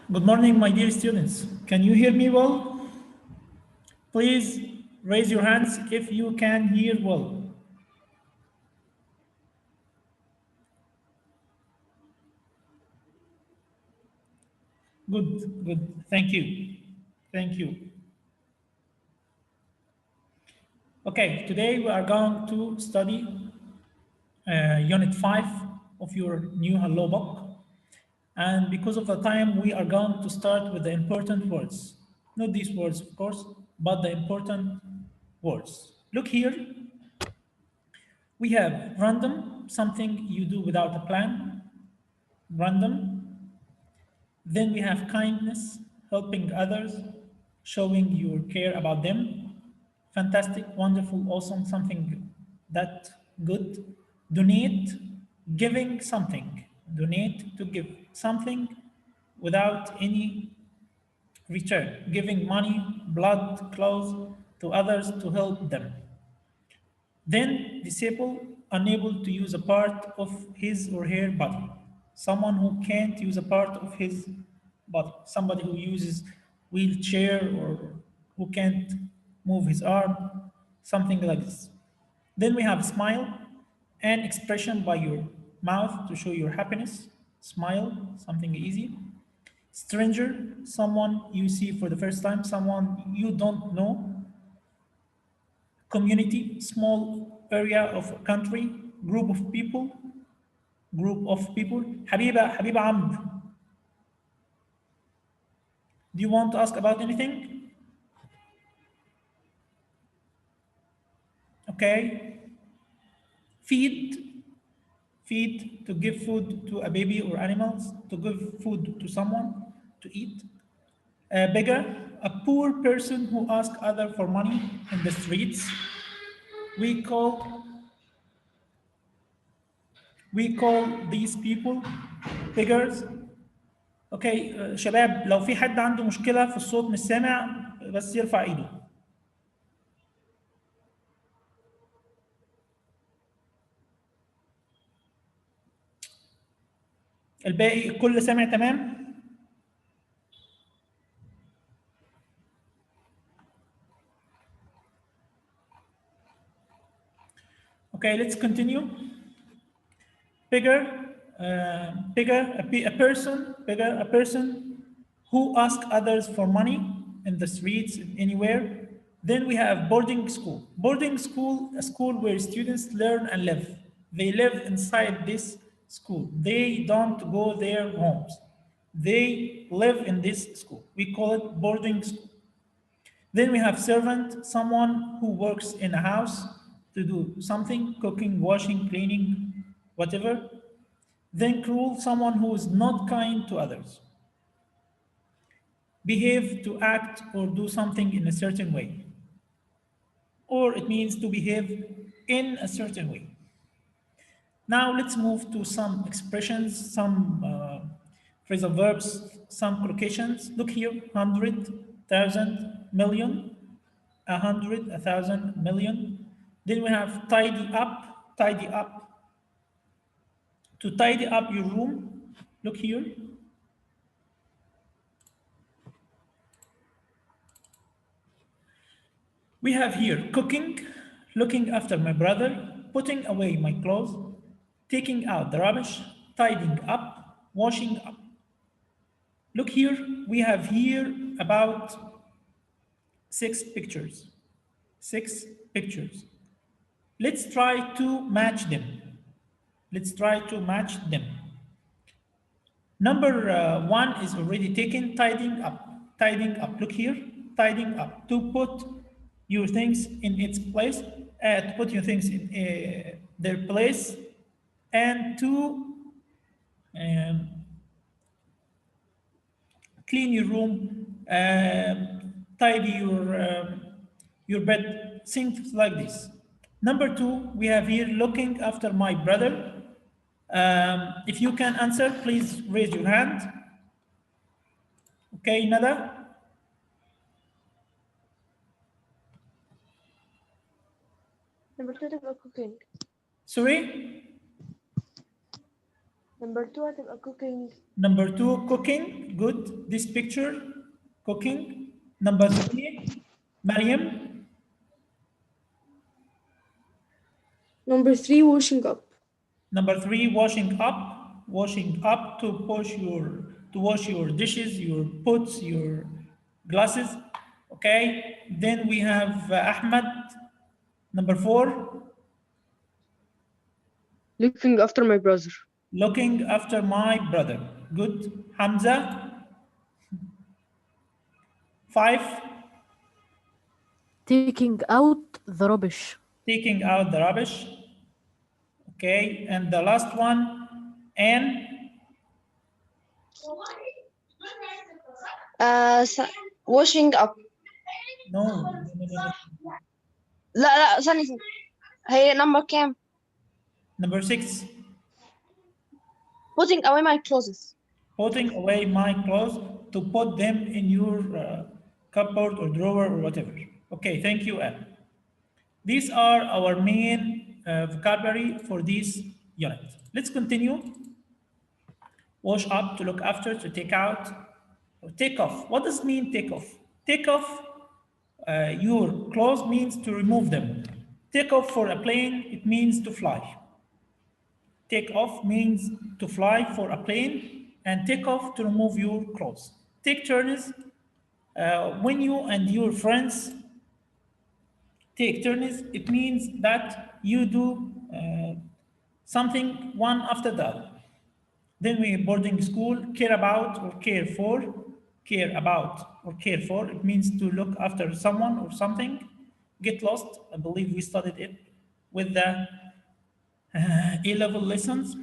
Good morning, my dear students. Can you hear me well? Please raise your hands if you can hear well. Good, good. Thank you. Thank you. Okay, today we are going to study Unit 5 of your new Hello book. And because of the time, we are going to start with the important words. Not these words, of course, but the important words. Look here. We have random, something you do without a plan. Random. Then we have kindness, helping others, showing your care about them. Fantastic, wonderful, awesome, something that good. Donate, giving something. Donate to give something without any return. Giving money, blood, clothes to others to help them. Then disabled, unable to use a part of his or her body. Someone who can't use a part of his body. Somebody who uses wheelchair or who can't move his arm, something like this. Then we have smile, an expression by your mouth to show your happiness. Smile, something easy. Stranger, someone you see for the first time, someone you don't know. Community, small area of a country, group of people, حبيبة عمرو. Do you want to ask about anything? Okay. Feed, to give food to a baby or animals, to give food to someone to eat. Beggar, a poor person who asks other for money in the streets. We call these people beggars. اوكي شباب لو في حد عنده مشكله في الصوت مش سامع بس يرفع ايده. الباقي الكل سامع تمام؟ Okay, let's continue. Beggar, a person who asks others for money in the streets, anywhere. Then we have boarding school. Boarding school, a school where students learn and live. They live inside this school. They don't go their homes. They live in this school. We call it boarding school. Then we have servant, someone who works in a house to do something, cooking, washing, cleaning, whatever. Then cruel, someone who is not kind to others. Behave, to act or do something in a certain way. Or it means to behave in a certain way. Now let's move to some expressions, some phrasal verbs, some collocations. Look here, 100, 1,000, million, 100, 1,000, million. Then we have tidy up, tidy up. To tidy up your room, look here. We have here cooking, looking after my brother, putting away my clothes, taking out the rubbish, tidying up, washing up. Look here, we have here about 6 pictures. 6 pictures. Let's try to match them. Let's try to match them. Number 1 is already taken, tidying up. Tidying up, look here, tidying up. To put your things in its place, to put your things in their place, and to clean your room, tidy your bed, things like this. Number 2, we have here looking after my brother. If you can answer, please raise your hand. Okay, Nada? Number 2 تبقى cooking. Sorry? Number 2 هتبقى cooking. Number 2, cooking. Good. This picture, cooking. Number 3, Mariam. Number 3 washing up. Number 3, washing up. Washing up to wash your dishes, your pots, your glasses. Okay. Then we have Ahmed. Number 4, Looking after my brother. looking after my brother. Good. Hamza. 5, Taking out the rubbish. taking out the rubbish. Okay. And the last one, Anne. washing up. No, no, no, no, no. لا ثانية هي number كام؟ Number 6, putting away my clothes. putting away my clothes, to put them in your cupboard or drawer or whatever. Okay, thank you, Anne. These are our main vocabulary for this unit. Let's continue. Wash up, to look after, to take out, or take off. What does it mean, take off? Take off your clothes means to remove them. Take off for a plane, it means to fly. Take off means to fly for a plane, and take off to remove your clothes. Take turns when you and your friends take turns, it means that you do something one after the other. Then we boarding school, care about or care for. Care about or care for, it means to look after someone or something. Get lost, I believe we studied it with the A-level lessons.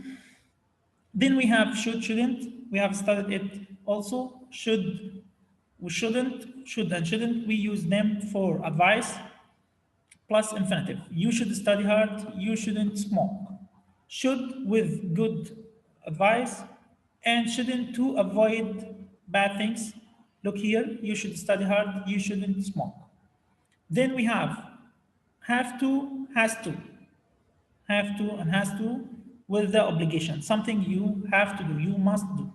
Then we have should, shouldn't. We have studied it also. Should, we shouldn't, should and shouldn't. We use them for advice plus infinitive. You should study hard. You shouldn't smoke. Should with good advice, and shouldn't to avoid bad things. Look here, you should study hard. You shouldn't smoke. Then we have to, has to. Have to and has to with the obligation, something you have to do, you must do.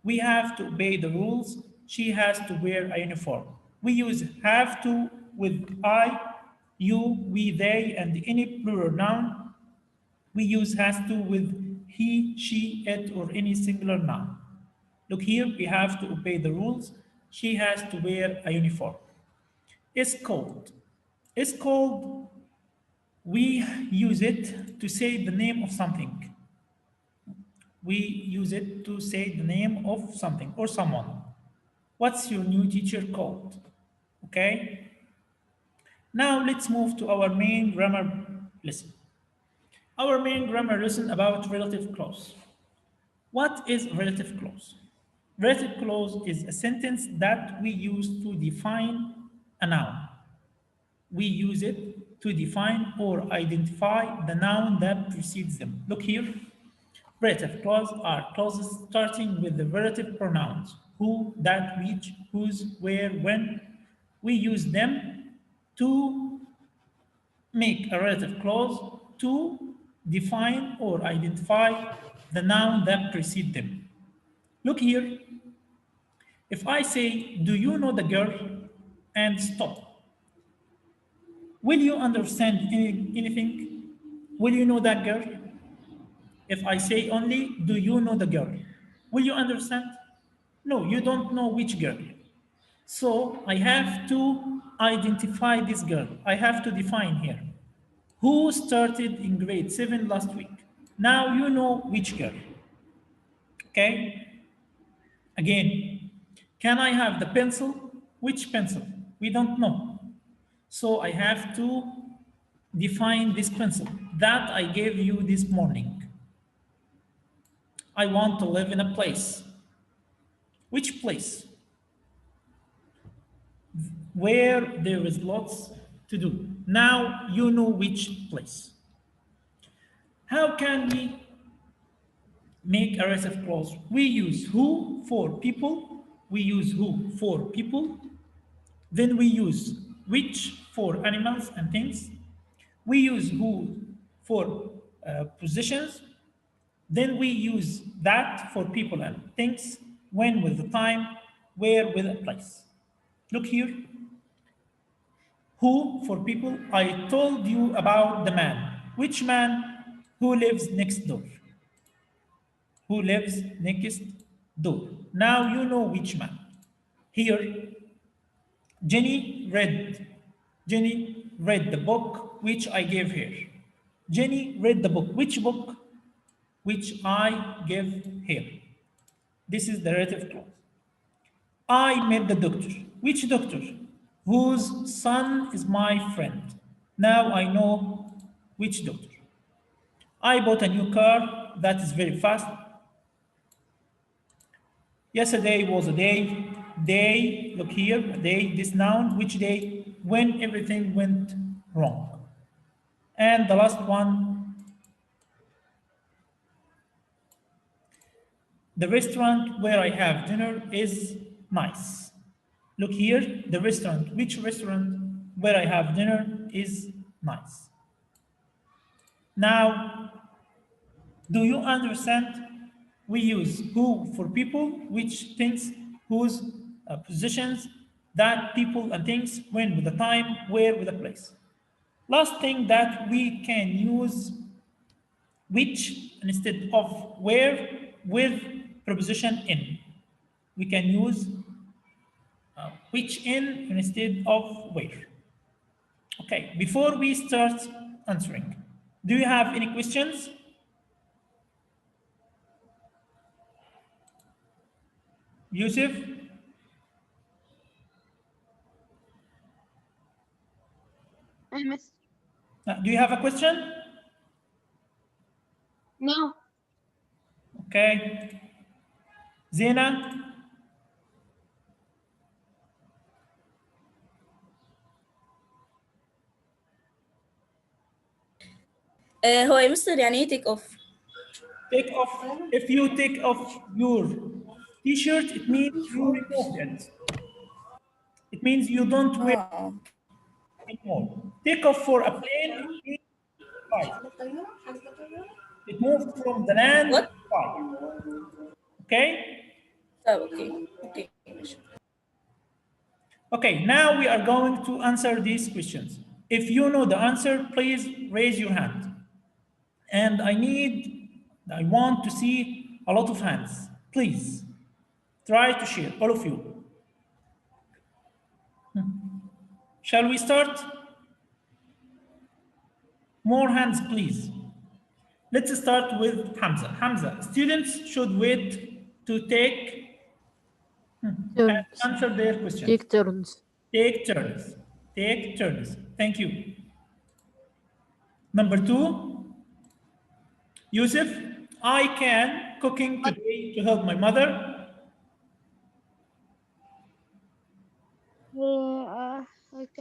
We have to obey the rules. She has to wear a uniform. We use have to with I, you, we, they, and any plural noun. We use has to with he, she, it, or any singular noun. Look here, we have to obey the rules. She has to wear a uniform. Is called. Is called, we use it to say the name of something. We use it to say the name of something or someone. What's your new teacher called? Okay. Now let's move to our main grammar lesson. Our main grammar lesson about relative clause. What is relative clause? Relative clause is a sentence that we use to define a noun. We use it to define or identify the noun that precedes them. Look here. Relative clauses are clauses starting with the relative pronouns who, that, which, whose, where, when. We use them to make a relative clause to define or identify the noun that precedes them. Look here. If I say, do you know the girl? And stop. Will you understand anything? Will you know that girl? If I say only, do you know the girl? Will you understand? No, you don't know which girl. So I have to identify this girl. I have to define her. Who started in grade 7 last week? Now you know which girl. Okay? Again, can I have the pencil? Which pencil? We don't know. So I have to define this pencil that I gave you this morning. I want to live in a place. Which place? Where there is lots to do. Now you know which place. How can we make a relative clause? We use who for people. We use who for people. Then we use which for animals and things. We use who for positions. Then we use that for people and things, when with the time, where with a place. Look here. Who for people, I told you about the man. Which man? Who lives next door? Who lives next door? Now you know which man. Here, Jenny read the book which I gave her. Jenny read the book. Which book? Which I gave her. This is the relative clause. I met the doctor. Which doctor? Whose son is my friend. Now I know which doctor. I bought a new car that is very fast. Yesterday was a day. Day, look here, a day, this noun, which day? When everything went wrong. And the last one, the restaurant where I have dinner is nice. Look here, the restaurant. Which restaurant where I have dinner is nice? Now, do you understand? We use who for people, which things, whose positions, that people and things, when with the time, where with the place. Last thing that we can use which instead of where with preposition in. We can use which in instead of where. Okay, before we start answering, do you have any questions? Yusuf? I missed. Do you have a question? No. Okay. Zena? هو يا مستر يعني ايه take off؟ Take off. If you take off your t-shirt, it means you removed it. It means you don't wear it anymore. Take off for a plane, it means fly. It moved from the land What? to fly. Okay? طب اوكي ماشي. Okay, now we are going to answer these questions. If you know the answer, please raise your hand. And I want to see a lot of hands. Please, try to share, all of you. Shall we start? More hands, please. Let's start with Hamza. Hamza, students should wait to take and Turns. answer their questions. Take turns. Take turns. Take turns. Thank you. Number 2, Yusuf, I can cooking today to help my mother.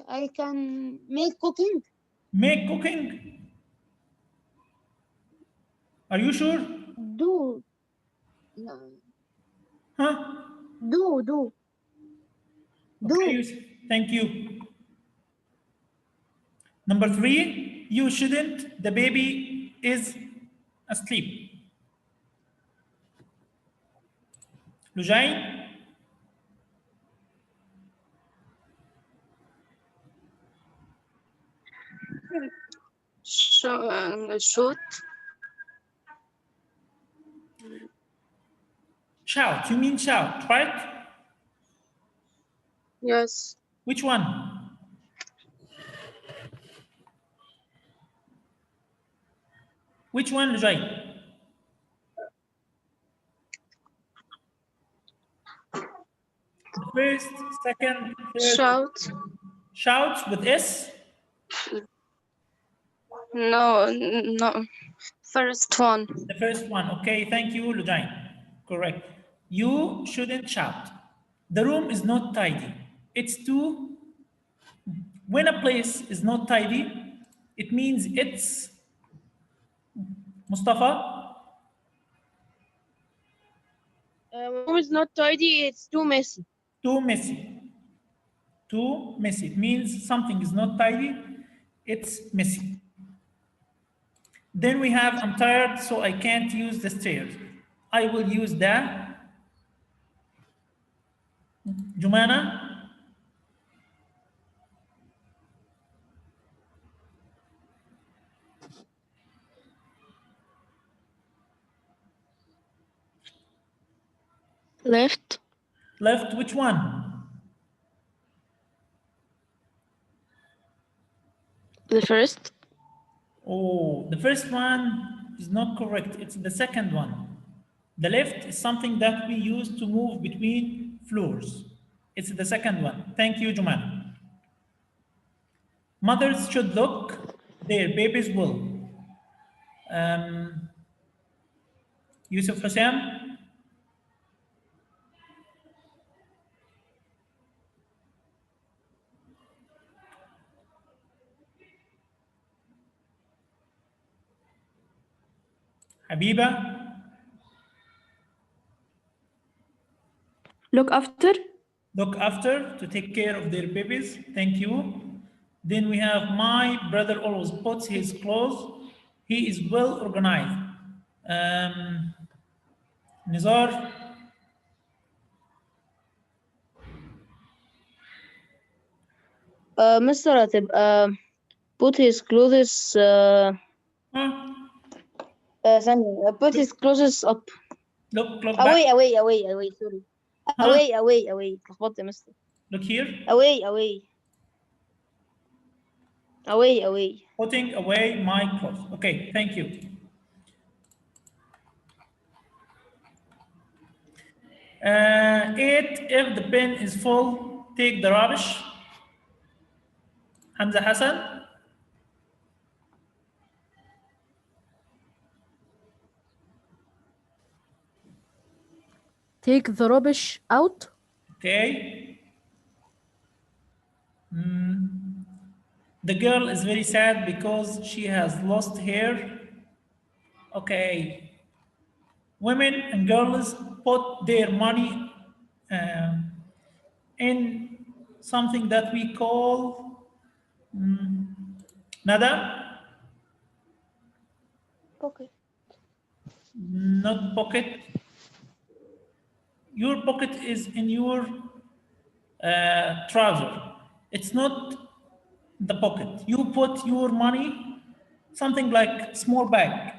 I can make cooking. Make cooking. Are you sure? Do. No. Huh? Do. Okay, Yusuf. Thank you. Number 3, you shouldn't. The baby is asleep. Lujain? Shoot. Shout. You mean shout, right? Yes. Which one? Which one, Lujain? The first, second, third. Shout. Shouts with S. No. First one. The first one. Okay, thank you, Lujain. Correct. You shouldn't shout. The room is not tidy. It's too. When a place is not tidy, it means it's. Mustafa? Room is not tidy, it's too messy. Too messy. Too messy. It means something is not tidy, it's messy. Then we have, I'm tired, so I can't use the stairs. I will use the Jumana. Left. Left, which one? The first. Oh, the first one is not correct. It's the second one. The left is something that we use to move between floors. It's the second one. Thank you, Juman. Mothers should look their babies will. Yusuf Hussein. Habiba. Look after. Look after, to take care of their babies. Thank you. Then we have, my brother always puts his clothes. He is well organized. Nizar. مستر هتبقى put his clothes Huh? ثانية put his clothes up. Look back. away sorry. away اتلخبطت يا مستر. Look here. away Putting away my clothes. Okay, thank you. Eight, if the bin is full, take the rubbish. Hamza Hassan. Take the rubbish out. Okay. The girl is very sad because she has lost hair. Okay. Women and girls put their money in something that we call Nada? pocket. Not pocket. Your pocket is in your trouser. It's not the pocket. You put your money, something like small bag.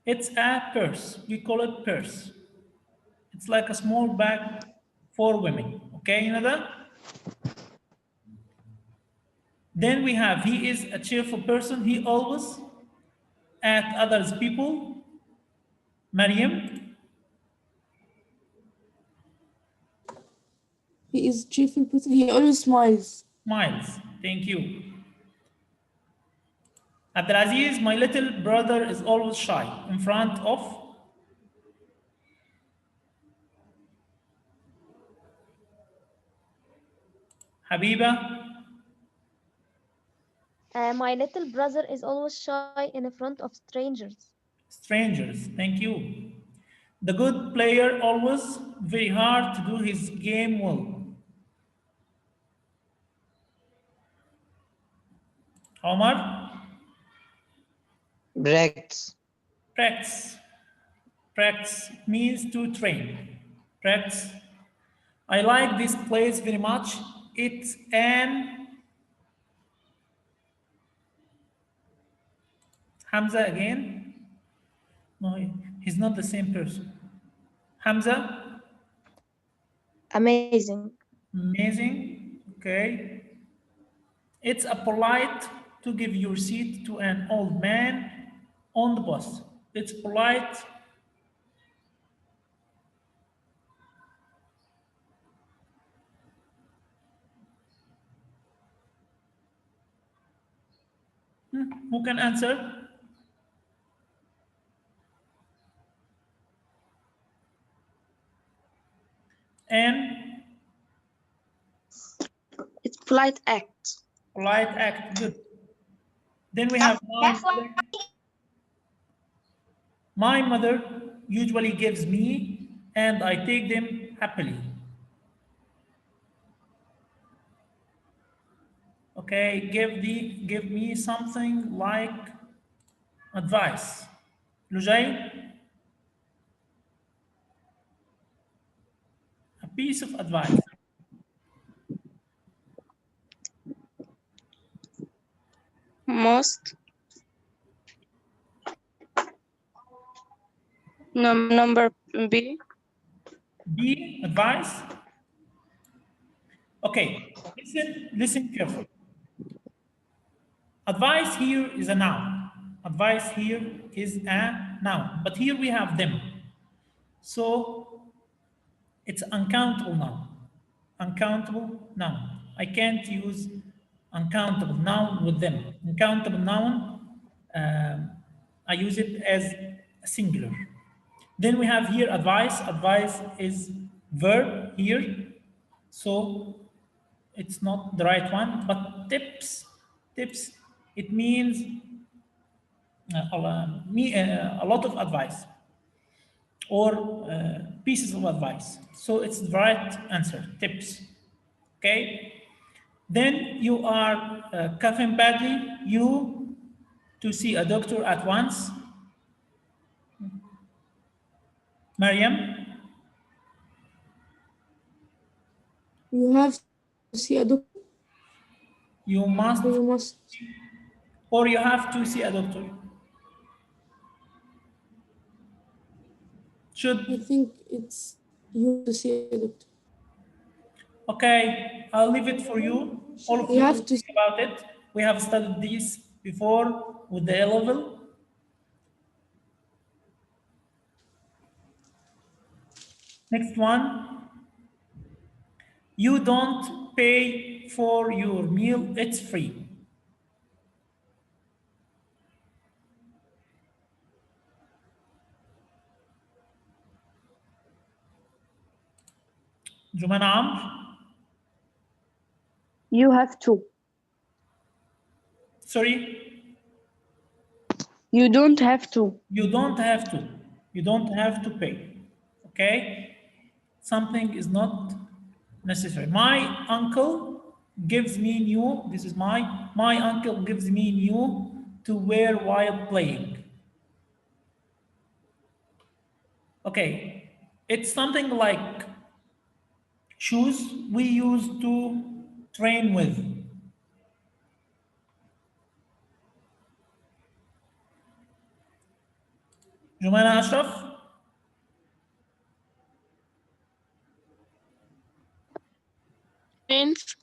It's a purse. We call it purse. It's like a small bag for women. Okay, Nada? Then we have, he is a cheerful person. He always at others people. Mariam. He is cheerful person. He always smiles. Smiles. Thank you. Abdulaziz, my little brother is always shy in front of Habiba. My little brother is always shy in front of strangers. Strangers. Thank you. The good player always very hard to do his game well. Omar. Practice. Practice. Practice means to train. Practice. I like this place very much. It's an Hamza again. No, he's not the same person. Hamza. amazing. Amazing. Okay. It's a polite to give your seat to an old man on the bus. It's polite. Who can answer? And It's polite act. polite act. Good. Then we have my mother usually gives me and I take them happily. Okay, give me something like advice. Lujay, a piece of advice. Most. Number B. B, advice. Okay, listen carefully. Advice here is a noun. Advice here is a noun, but here we have them. So it's uncountable noun. Uncountable noun. I can't use uncountable noun with them. Uncountable noun, I use it as a singular. Then we have here advice. Advice is verb here. So it's not the right one, but tips, it means a lot of advice or pieces of advice. So it's the right answer, tips. Okay. Then you are coughing badly, you to see a doctor at once. Mariam, You have to see a doctor. you must, You must. or you have to see a doctor. I Should, think it's you have to see a doctor. okay, I'll leave it for you. All of You you have will to. think about it. We have studied this before with the A level. Next one. You don't pay for your meal, it's free. Jumana Amr, You have to. sorry, You don't have to. you don't have to. You don't have to pay. Okay? Something is not necessary. My uncle gives me new, this is my uncle gives me new to wear while playing. Okay, it's something like shoes we use to train with. Jumana Ashraf, Means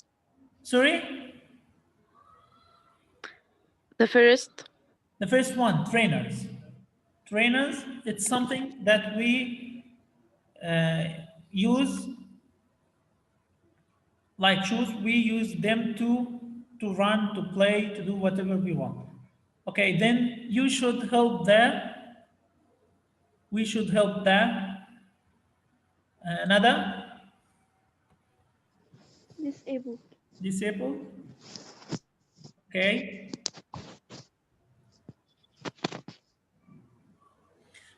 sorry? the first. The first one, trainers. Trainers, it's something that we use, like shoes, we use them to run, to play, to do whatever we want. Okay, then you should help there. We should help there. Nada, Disabled. disabled. Okay.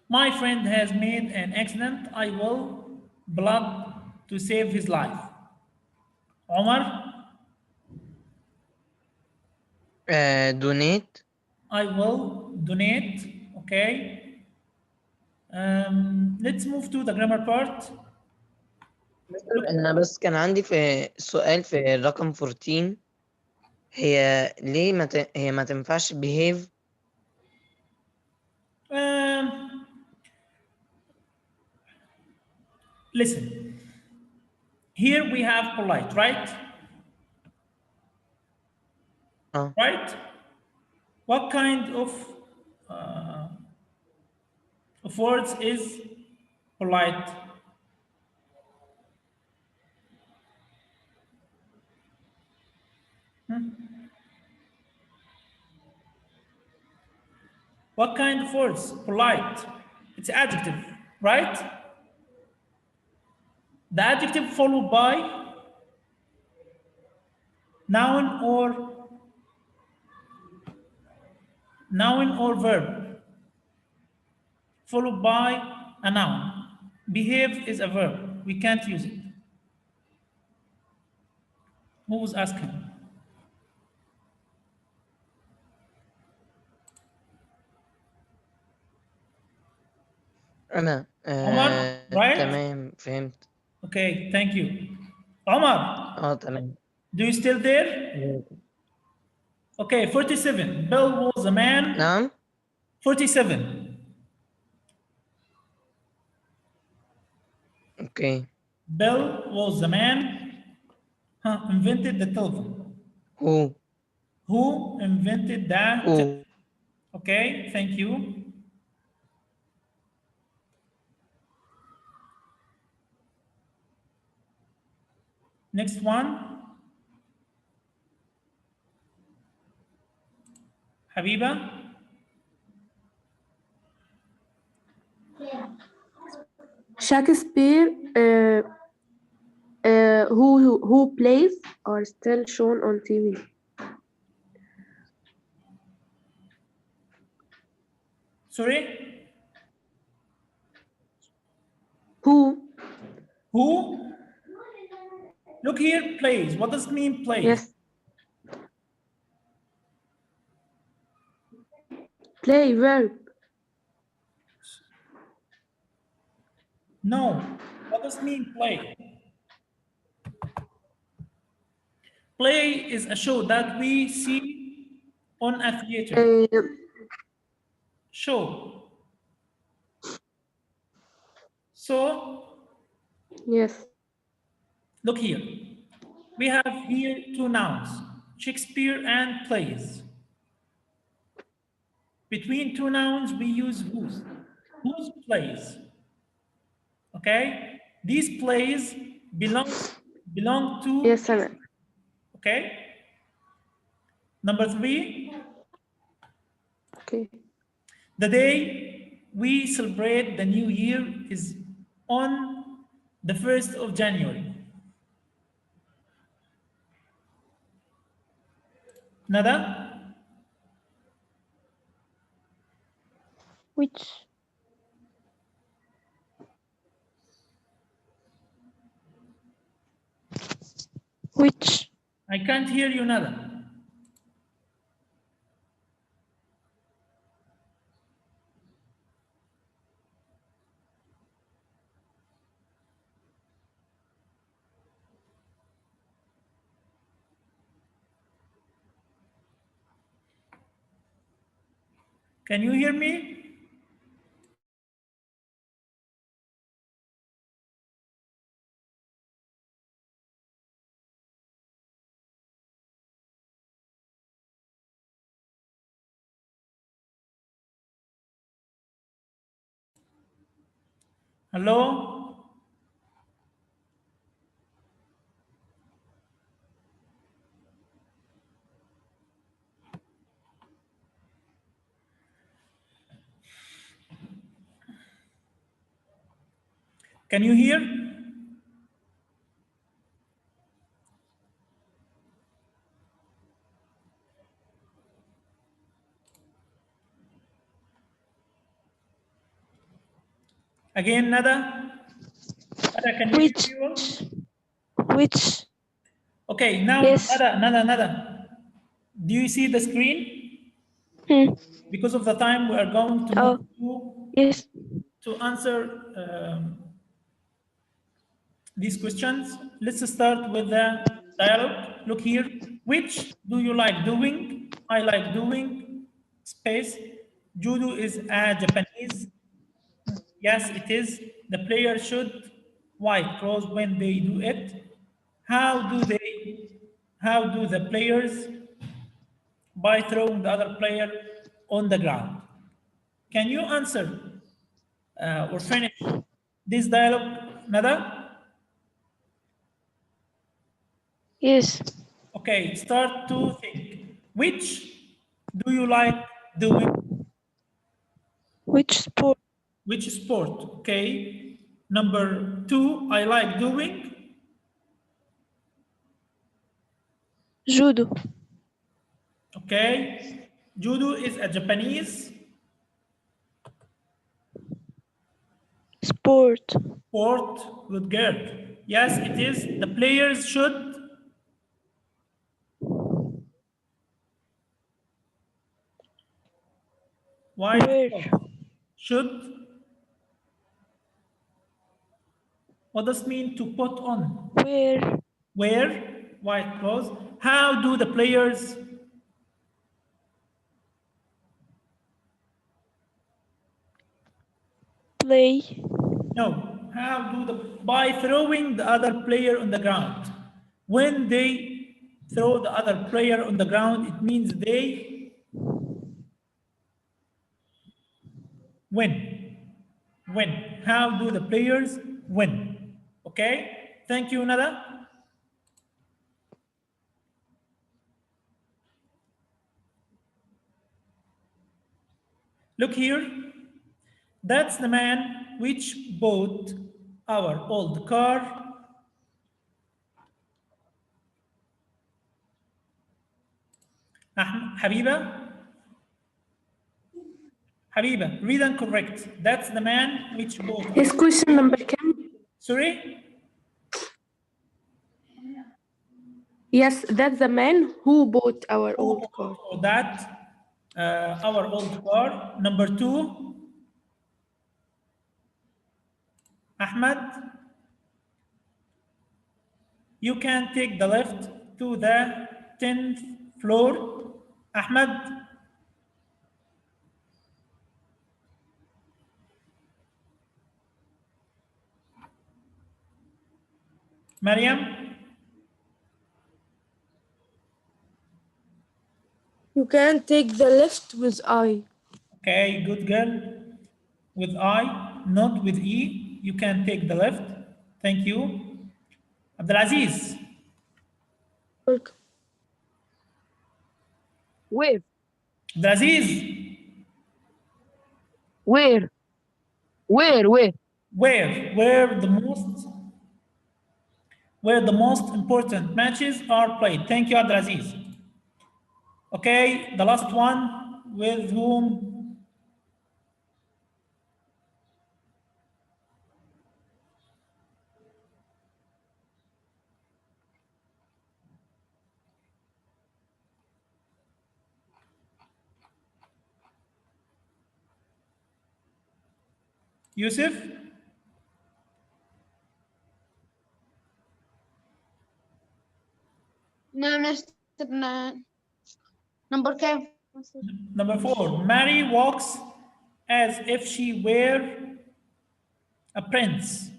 My friend has made an accident. I will blood to save his life. Omar, Donate. I will donate. Okay. Let's move to the grammar part. أنا بس كان عندي في سؤال في الرقم 14. هي ليه هي ما تنفعش behave؟ Listen. Here we have polite, right? Right? What kind of words is polite? What kind of words? Polite. It's adjective, right? The adjective followed by noun or verb, followed by a noun. Behave is a verb. We can't use it. Who was asking? أنا عمر right تمام فهمت. okay thank you عمر تمام. do you still there okay 47 Bill was a man نعم. 47 أوكي. Bill was a man invented the telephone who who invented the who okay thank you next one Habiba Shakespeare, who plays are still shown on TV. sorry Who? who look here plays what does it mean plays Yes. Play verb. no what does it mean play play is a show that we see on a theater show so Yes. look here we have here two nouns Shakespeare and plays between two nouns we use whose plays okay these plays belong to Yes, Sana. okay number 3 Okay. the day we celebrate the new year is on the 1st of January Nada Which? Which? I can't hear you Nada can you hear me hello can you hear again Nada Nada can you Which? hear me well? Which? Okay, now Yes. nada. Do you see the screen? Hmm. Because of the time, we are going to Oh, move yes. to answer these questions. Let's start with the dialogue. Look here. Which do you like doing? I like doing space. Judo is a Japanese. Yes, it is. The player should white clothes when they do it. How do the players by throwing the other player on the ground? Can you answer or finish this dialogue, Nada? Yes. Okay, start to think. Which do you like doing? Which sport? Which sport? Okay. Number 2, I like doing. Judo. Okay. Judo is a Japanese Sport. sport. Good girl. Yes, it is. The players should. Why? Where? Should What does it mean to put on? Where? Wear white clothes. How do the players Play. no? How do the by throwing the other player on the ground? When they throw the other player on the ground, it means they win. Win. How do the players win? Okay. Thank you, Nada. Look here. That's the man which bought our old car. Habiba. Habiba, read and correct. That's the man which bought. His question number كم? Sorry? Yes, that's the man who bought our old car. For that, our old car. Number 2, Ahmed. You can take the lift to the 10th floor. Ahmed. Mariam. You can take the lift with I. Okay, good girl. With I, not with E. You can take the lift. Thank you. Abdulaziz. Welcome. Where? Abdulaziz. Where? Where the most important matches are played. Thank you, Abdulaziz. Okay, the last one with whom? Yusuf? No, Mr. Number كام؟ Number 4. Mary walks as if she were a prince.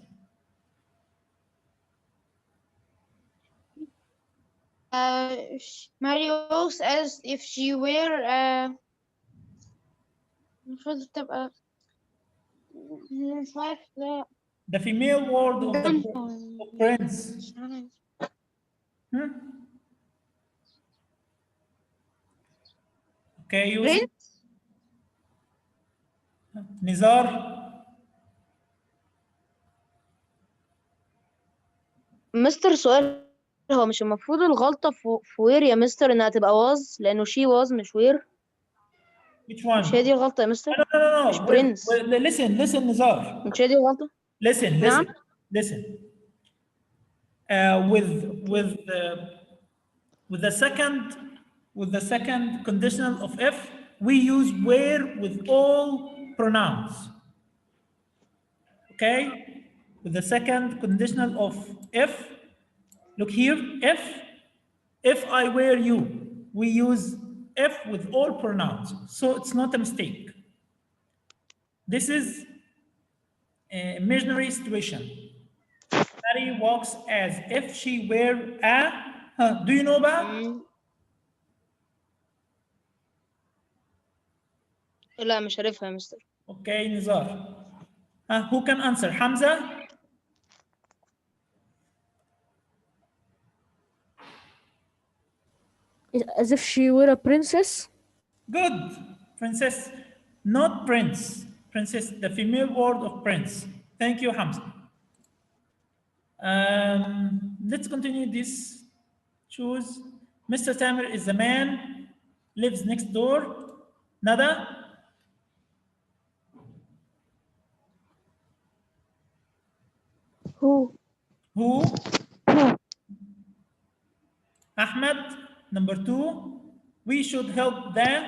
Mary walks as if she were المفروض تبقى مش عارف لا The female word of prince. مش عارف. Hmm? Okay, Yusuf. Nizar. مستر سؤال، هو مش المفروض الغلطة في وير يا مستر إنها تبقى واز، لأنه شي واز مش وير؟ Which one? مش هي دي الغلطة يا مستر؟ No. مش برنس. Listen, Nizar. مش هي دي الغلطة؟ Listen. نعم. With the second conditional of if, we use where with all pronouns. Okay? With the second conditional of if, look here, if I were you, we use if with all pronouns. So it's not a mistake. This is a imaginary situation. Mary walks as if she were a. Do you know about? لا مش عارفها يا مستر. Okay, Nizar. Who can answer? Hamza? As if she were a princess. Good. Princess, not prince. Princess, the female word of prince. Thank you, Hamza. Let's continue this. Choose. Mr. Tamer is the man, lives next door. Nada? Who? Ahmed. Number 2. We should help them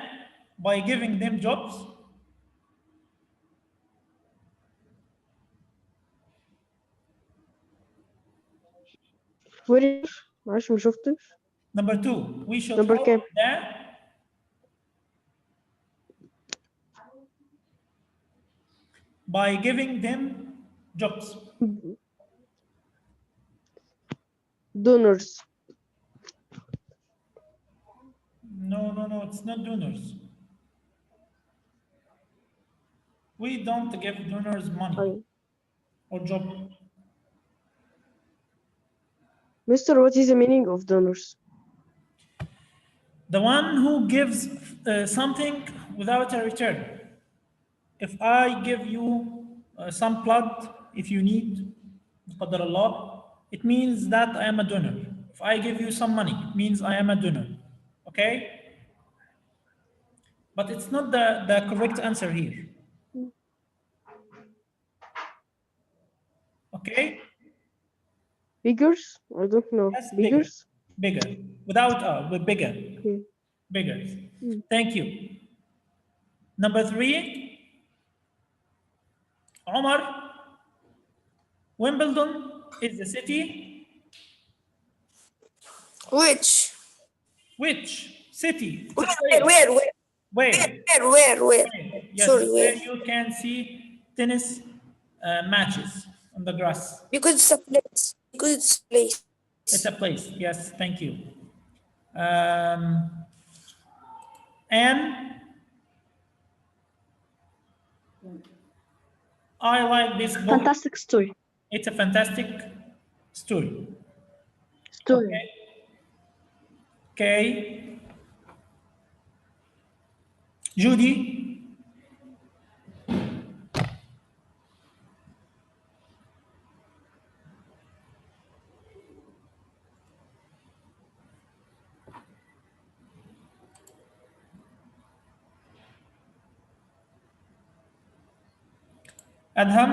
by giving them jobs. وير معلش ما شفتش. Number 2, we should Number help كام؟ by giving them jobs. donors. No, it's not donors. We don't give donors money أيوة. or job. Mr. what is the meaning of donors? The one who gives something without a return. If I give you some blood, if you need, قدر الله, it means that I am a donor. If I give you some money, it means I am a donor. Okay? But it's not the correct answer here. Okay? Beggars? I don't know. Yes, Beggars? Bigger. Without but bigger. Okay. Bigger. Thank you. Number 3, Omar, Wimbledon is the city. Which? Which city? It's a Where? place. Where? Where? Where? Yes, Sorry, where where? you can see tennis matches on the grass. Because it's a place. Because it's a place. It's a place. Yes, thank you. And I like this book. Fantastic story. It's a fantastic story. Story. Okay. Judy. Adham.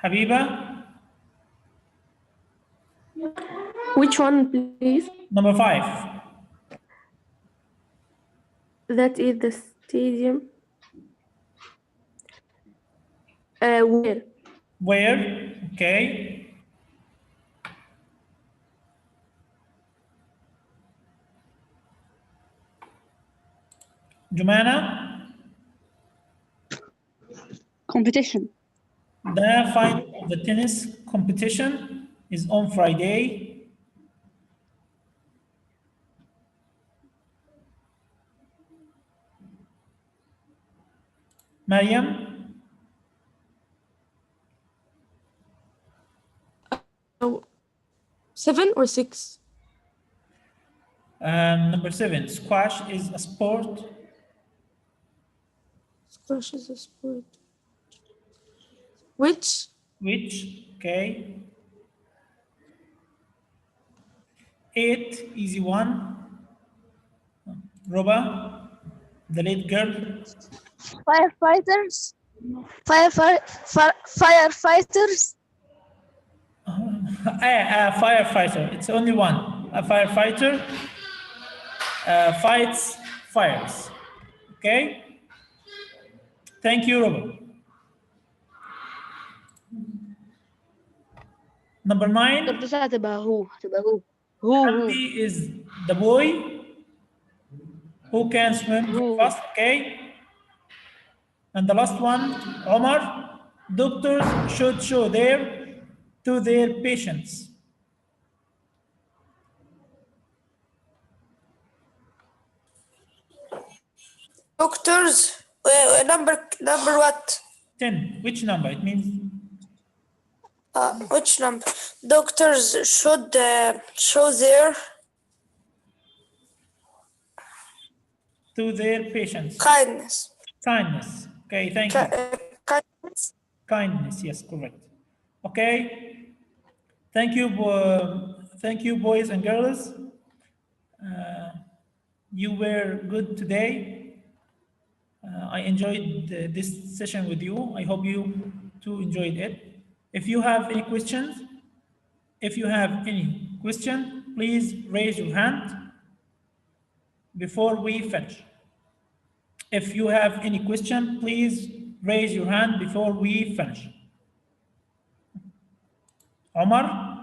Habiba. Which one, please? Number 5. That is the stadium. Where? Where? Okay. Jumana. Competition. The final of the tennis competition is on Friday. Mariam. 7 or 6? Number 7, squash is a sport. Squash is a sport. Which? Okay. 8, easy one. Roba, the lead girl. Firefighters. Firefighters. A firefighter. It's only one. A firefighter fights fires. Okay. Thank you, Robert. Number 9. طب تسعة هتبقى هو who Hamdi is the boy who can swim fast. Okay. And the last one, Omar. Doctors should show to their patients. Doctors? Number what? 10. Which number? It means Which number? Doctors should show to their patients. kindness. Kindness. Okay, thank you. Kindness. Kindness, yes, correct. Okay. Thank you, boys and girls. You were good today. I enjoyed this session with you. I hope you too enjoyed it. If you have any questions, please raise your hand. before we finish. If you have any question, please raise your hand before we finish. Omar?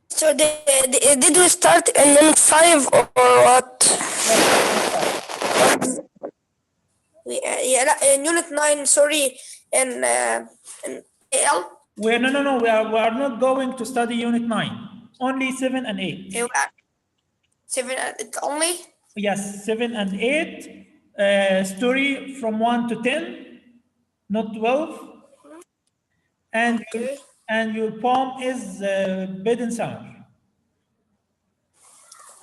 So did we start in Unit 5 or what? In Unit 9, sorry, in AL? No, we are not going to study Unit 9. Only 7 and 8. 7 only? Yes, 7 and 8. Story from 1 to 10, not 12. And, Okay. and your poem is Bed and Summer.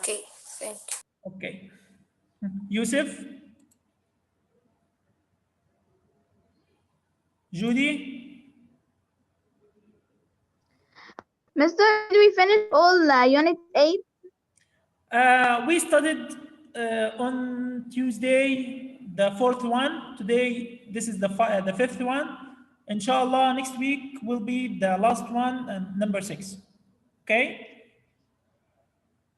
Okay, thank you. Okay. Yusuf? Judy? Mister, did we finish all Unit 8? We studied on Tuesday the 4th one. Today, this is the 5th one. Inshallah, next week will be the last one and number 6. Okay?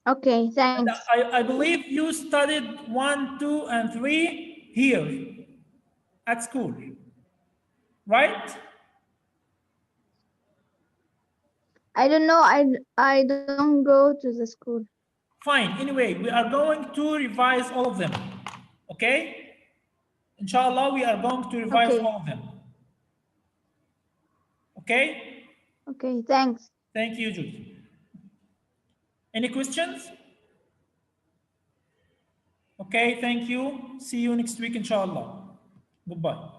Okay, thanks. I believe you studied 1, 2, and 3 here at school, right? I don't know. I don't go to the school. Fine. Anyway, we are going to revise all of them. Okay? Inshallah, we are going to revise Okay. all of them. Okay? Okay, thanks. Thank you, Judy. Any questions? Okay, thank you. See you next week, inshallah. Goodbye.